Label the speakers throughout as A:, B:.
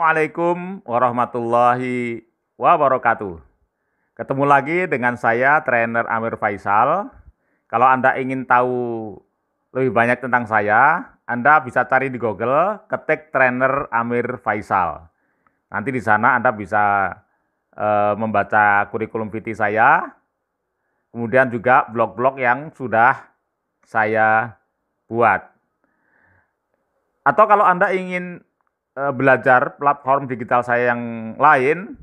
A: Assalamualaikum warahmatullahi wabarakatuh. Ketemu lagi dengan saya, Trainer Amir Faisal. Kalau Anda ingin tahu lebih banyak tentang saya, Anda bisa cari di Google, ketik Trainer Amir Faisal. Nanti di sana Anda bisa membaca kurikulum VT saya, kemudian juga blog-blog yang sudah saya buat. Atau kalau Anda ingin belajar platform digital saya yang lain,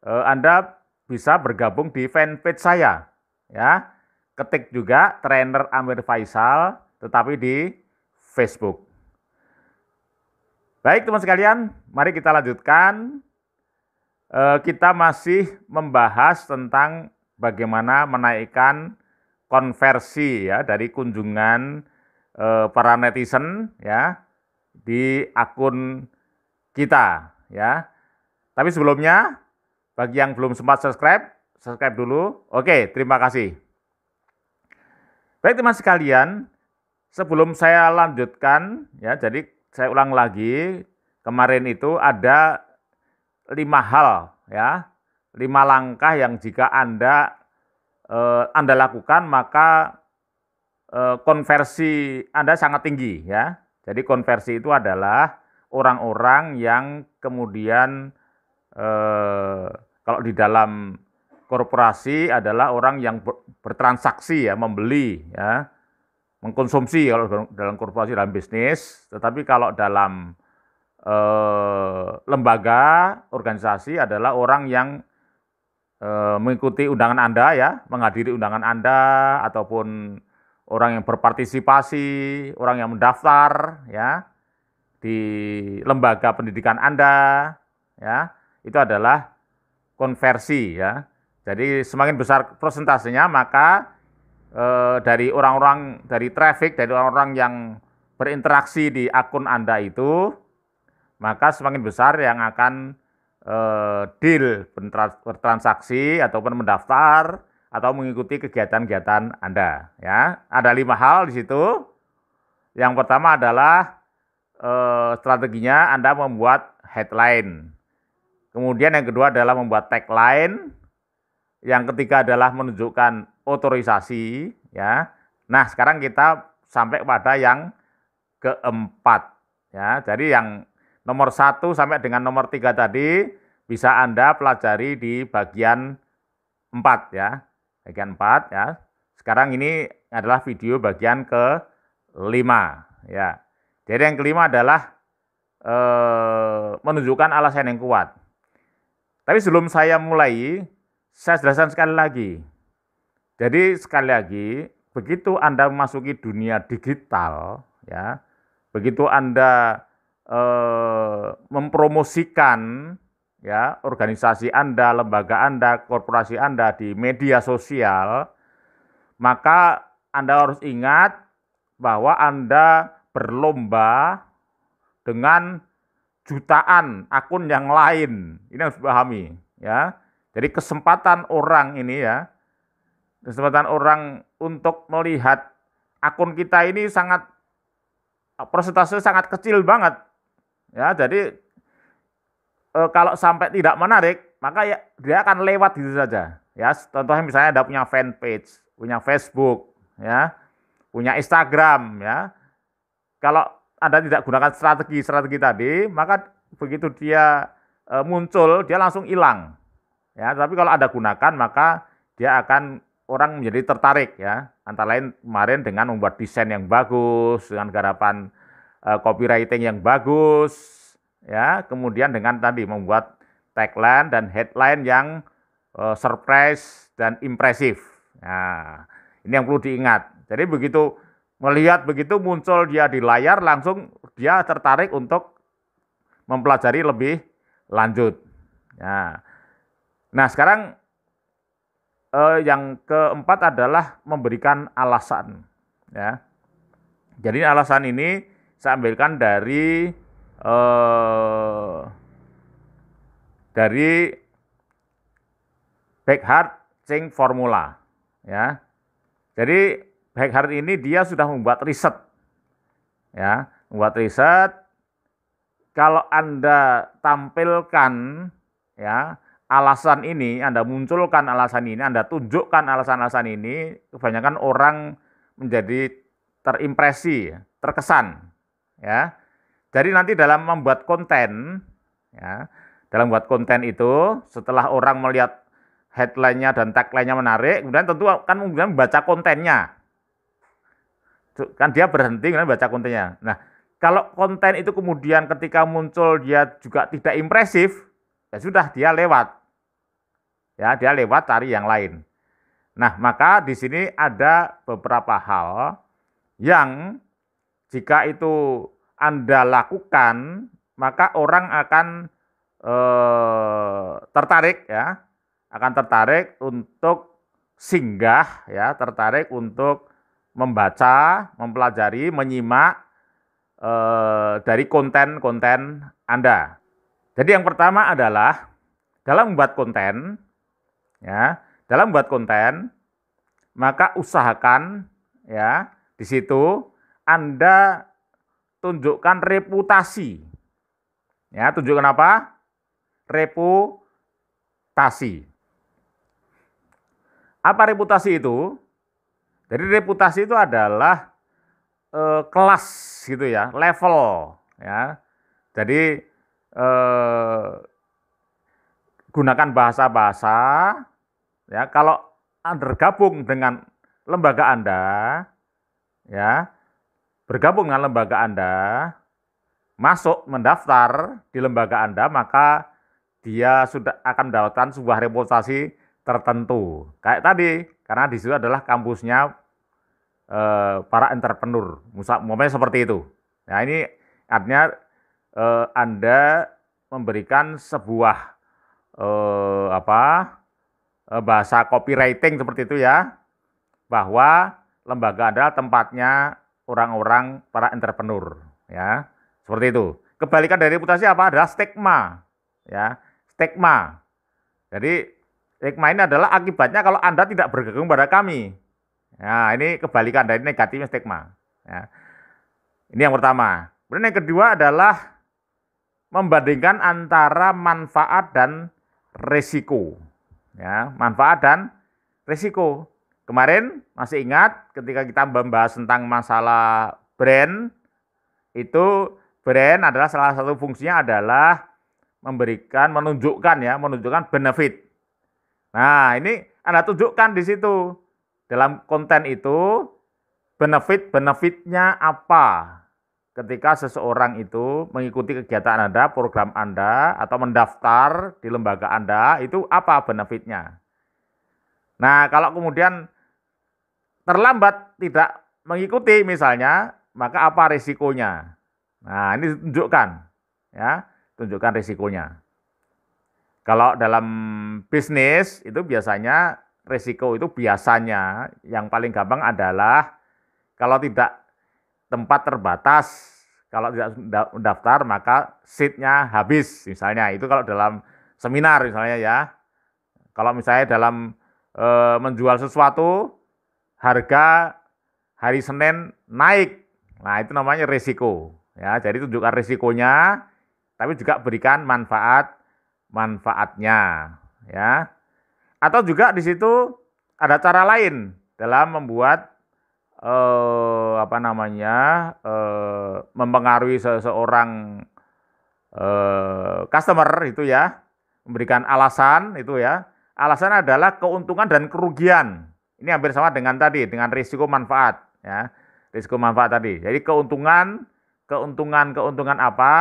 A: Anda bisa bergabung di fanpage saya, ya. Ketik juga Trainer Amir Faisal, tetapi di Facebook. Baik teman sekalian, mari kita lanjutkan. Kita masih membahas tentang bagaimana menaikkan konversi ya dari kunjungan para netizen ya di akun kita ya. Tapi sebelumnya bagi yang belum sempat subscribe dulu. Oke, terima kasih. Baik teman sekalian, sebelum saya lanjutkan ya, jadi saya ulang lagi, kemarin itu ada 5 hal ya, 5 langkah yang jika Anda lakukan maka konversi Anda sangat tinggi ya. Jadi konversi itu adalah orang-orang yang kemudian kalau di dalam korporasi adalah orang yang bertransaksi ya, membeli ya, mengkonsumsi kalau dalam korporasi, dalam bisnis. Tetapi kalau dalam lembaga, organisasi adalah orang yang mengikuti undangan Anda ya, menghadiri undangan Anda, ataupun orang yang berpartisipasi, orang yang mendaftar ya di lembaga pendidikan Anda ya, itu adalah konversi ya. Jadi semakin besar persentasenya maka dari orang-orang, dari traffic, dari orang-orang yang berinteraksi di akun Anda itu, maka semakin besar yang akan deal bertransaksi ataupun mendaftar atau mengikuti kegiatan-kegiatan Anda ya. Ada 5 hal di situ. Yang pertama adalah strateginya Anda membuat headline. Kemudian yang kedua adalah membuat tagline. Yang ketiga adalah menunjukkan otorisasi ya. Nah, sekarang kita sampai pada yang keempat ya. Jadi yang nomor 1 sampai dengan nomor 3 tadi bisa Anda pelajari di bagian 4 ya. Bagian 4 ya. Sekarang ini adalah video bagian ke-5 ya. Jadi yang kelima adalah menunjukkan alasan yang kuat. Tapi sebelum saya mulai, saya jelaskan sekali lagi. Jadi sekali lagi, begitu Anda memasuki dunia digital ya, begitu Anda mempromosikan ya organisasi Anda, lembaga Anda, korporasi Anda di media sosial, maka Anda harus ingat bahwa Anda berlomba dengan jutaan akun yang lain. Ini harus dipahami ya. Jadi kesempatan orang ini ya, kesempatan orang untuk melihat akun kita ini sangat, persentase sangat kecil banget. Ya, jadi kalau sampai tidak menarik, maka ya dia akan lewat gitu saja. Ya, contohnya misalnya Anda punya fanpage, punya Facebook, ya, punya Instagram, ya. Kalau Anda tidak gunakan strategi tadi, maka begitu dia muncul, dia langsung hilang. Ya, tapi kalau Anda gunakan, maka dia akan orang menjadi tertarik, ya. Antara lain kemarin dengan membuat desain yang bagus, dengan garapan copywriting yang bagus, ya. Kemudian dengan tadi membuat tagline dan headline yang surprise dan impresif. Nah, ini yang perlu diingat. Jadi begitu melihat begitu muncul dia di layar, langsung dia tertarik untuk mempelajari lebih lanjut. Nah sekarang yang keempat adalah memberikan alasan. Ya. Jadi alasan ini saya ambilkan dari Beckhart Think Formula. Ya. Jadi Beckhart ini dia sudah membuat riset. Ya, membuat riset. kalau Anda tampilkan ya alasan ini, Anda munculkan alasan ini, Anda tunjukkan alasan-alasan ini, kebanyakan orang menjadi terimpresi, terkesan, ya. Jadi nanti dalam membuat konten, ya, dalam membuat konten itu, setelah orang melihat headline-nya dan tagline-nya menarik, kemudian tentu kan kemudian membaca kontennya, kan dia berhenti kemudian baca kontennya. Nah, kalau konten itu kemudian ketika muncul dia juga tidak impresif, ya sudah dia lewat. Ya, dia lewat cari yang lain. Nah, maka di sini ada beberapa hal yang jika itu Anda lakukan, maka orang akan tertarik ya, akan tertarik untuk singgah ya, tertarik untuk membaca, mempelajari, menyimak dari konten-konten Anda. Jadi yang pertama adalah dalam membuat konten, ya, dalam membuat konten, maka usahakan ya di situ Anda tunjukkan reputasi. Ya, tunjukkan apa? Reputasi. Apa reputasi itu? Jadi reputasi itu adalah kelas gitu ya, level ya. Jadi gunakan bahasa-bahasa ya. Kalau Anda bergabung dengan lembaga Anda, ya, bergabung dengan lembaga Anda, masuk mendaftar di lembaga Anda, maka dia sudah akan mendapatkan sebuah reputasi tertentu. Kayak tadi, karena di situ adalah kampusnya para entrepreneur, umpamanya seperti itu. Nah, ini artinya Anda memberikan sebuah bahasa copywriting seperti itu ya, bahwa lembaga Anda tempatnya orang-orang para entrepreneur ya, seperti itu. Kebalikan dari reputasi apa? Adalah stigma ya, stigma. Jadi stigma ini adalah akibatnya kalau Anda tidak bergabung pada kami. Nah, ini kebalikan dari negatifnya stigma. Ya. Ini yang pertama. Kemudian yang kedua adalah membandingkan antara manfaat dan risiko. Ya, manfaat dan risiko. Kemarin masih ingat ketika kita membahas tentang masalah brand, itu brand adalah salah satu fungsinya adalah menunjukkan benefit. Nah, ini Anda tunjukkan di situ. Dalam konten itu, benefit-benefitnya apa ketika seseorang itu mengikuti kegiatan Anda, program Anda, atau mendaftar di lembaga Anda, itu apa benefitnya. Nah, kalau kemudian terlambat tidak mengikuti misalnya, maka apa risikonya. Nah, ini tunjukkan, ya, tunjukkan risikonya. Kalau dalam bisnis itu biasanya risiko itu biasanya yang paling gampang adalah kalau tidak tempat terbatas, kalau tidak mendaftar maka seatnya habis misalnya. Itu kalau dalam seminar misalnya ya. Kalau misalnya dalam menjual sesuatu, harga hari Senin naik, nah itu namanya risiko. Ya, jadi tunjukkan risikonya, tapi juga berikan manfaatnya. Ya. Atau juga di situ ada cara lain dalam membuat mempengaruhi seseorang customer itu ya, memberikan alasan itu ya. Alasan adalah keuntungan dan kerugian. Ini hampir sama dengan tadi, dengan risiko manfaat ya. Risiko manfaat tadi. Jadi keuntungan apa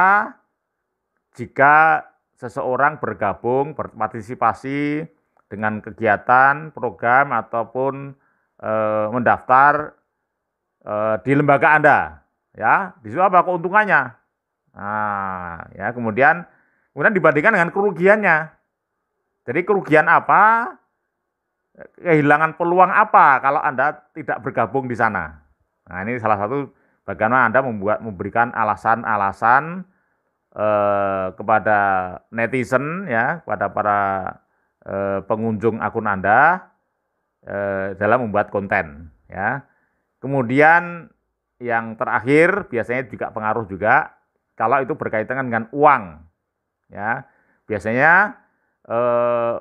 A: jika seseorang bergabung, berpartisipasi dengan kegiatan, program, ataupun mendaftar di lembaga Anda, ya, di situ apa keuntungannya? Nah, ya kemudian dibandingkan dengan kerugiannya. Jadi kerugian apa? Kehilangan peluang apa kalau Anda tidak bergabung di sana? Nah, ini salah satu bagaimana Anda memberikan alasan-alasan kepada netizen, ya, kepada para pengunjung akun Anda dalam membuat konten, ya. Kemudian yang terakhir biasanya juga pengaruh juga kalau itu berkaitan dengan uang. Ya, biasanya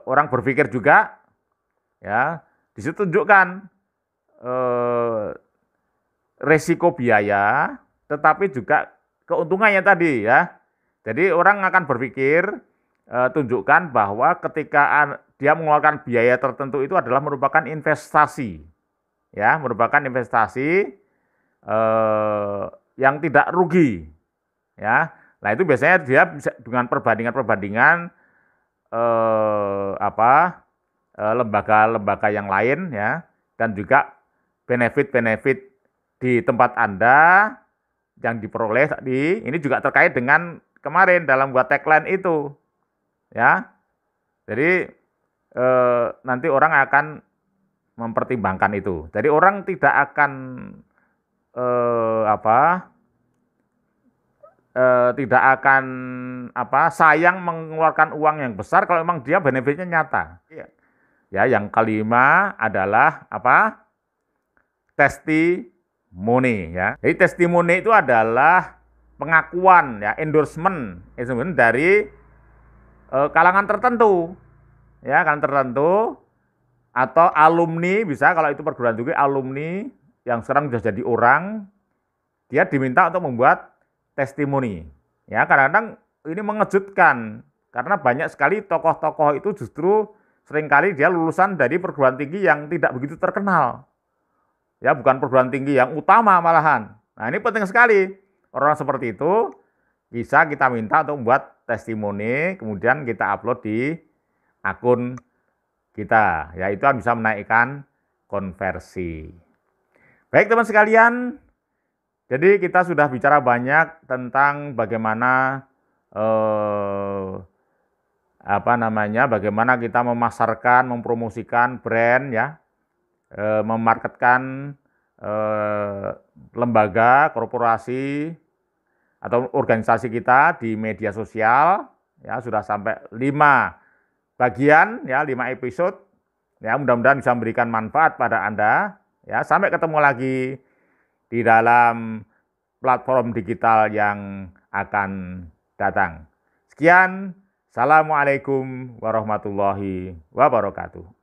A: orang berpikir juga, ya, di situ tunjukkan resiko biaya, tetapi juga keuntungannya tadi ya. Jadi orang akan berpikir, tunjukkan bahwa ketika dia mengeluarkan biaya tertentu itu adalah merupakan investasi, ya, merupakan investasi yang tidak rugi, ya. Nah itu biasanya dia bisa dengan perbandingan-perbandingan lembaga-lembaga yang lain, ya, dan juga benefit-benefit di tempat Anda yang diperoleh tadi, ini juga terkait dengan kemarin dalam buat tagline itu, ya. Jadi nanti orang akan mempertimbangkan itu. Jadi orang tidak akan tidak akan sayang mengeluarkan uang yang besar kalau memang dia benefitnya nyata. Ya, yang kelima adalah testimoni, ya. Jadi testimoni itu adalah pengakuan, ya, endorsement dari kalangan tertentu, ya, kalangan tertentu atau alumni, bisa kalau itu perguruan tinggi alumni yang sekarang sudah jadi orang, dia diminta untuk membuat testimoni. Ya, kadang-kadang ini mengejutkan karena banyak sekali tokoh-tokoh itu justru seringkali dia lulusan dari perguruan tinggi yang tidak begitu terkenal. Ya, bukan perguruan tinggi yang utama malahan. Nah, ini penting sekali. Orang seperti itu bisa kita minta untuk membuat testimoni, kemudian kita upload di akun kita. Ya, itu bisa menaikkan konversi. Baik teman sekalian, jadi kita sudah bicara banyak tentang bagaimana bagaimana kita memasarkan, mempromosikan brand, ya, memarketkan lembaga, korporasi atau organisasi kita di media sosial, ya, sudah sampai 5 bagian, ya, 5 episode, ya, mudah-mudahan bisa memberikan manfaat pada Anda, ya. Sampai ketemu lagi di dalam platform digital yang akan datang. Sekian, Assalamualaikum warahmatullahi wabarakatuh.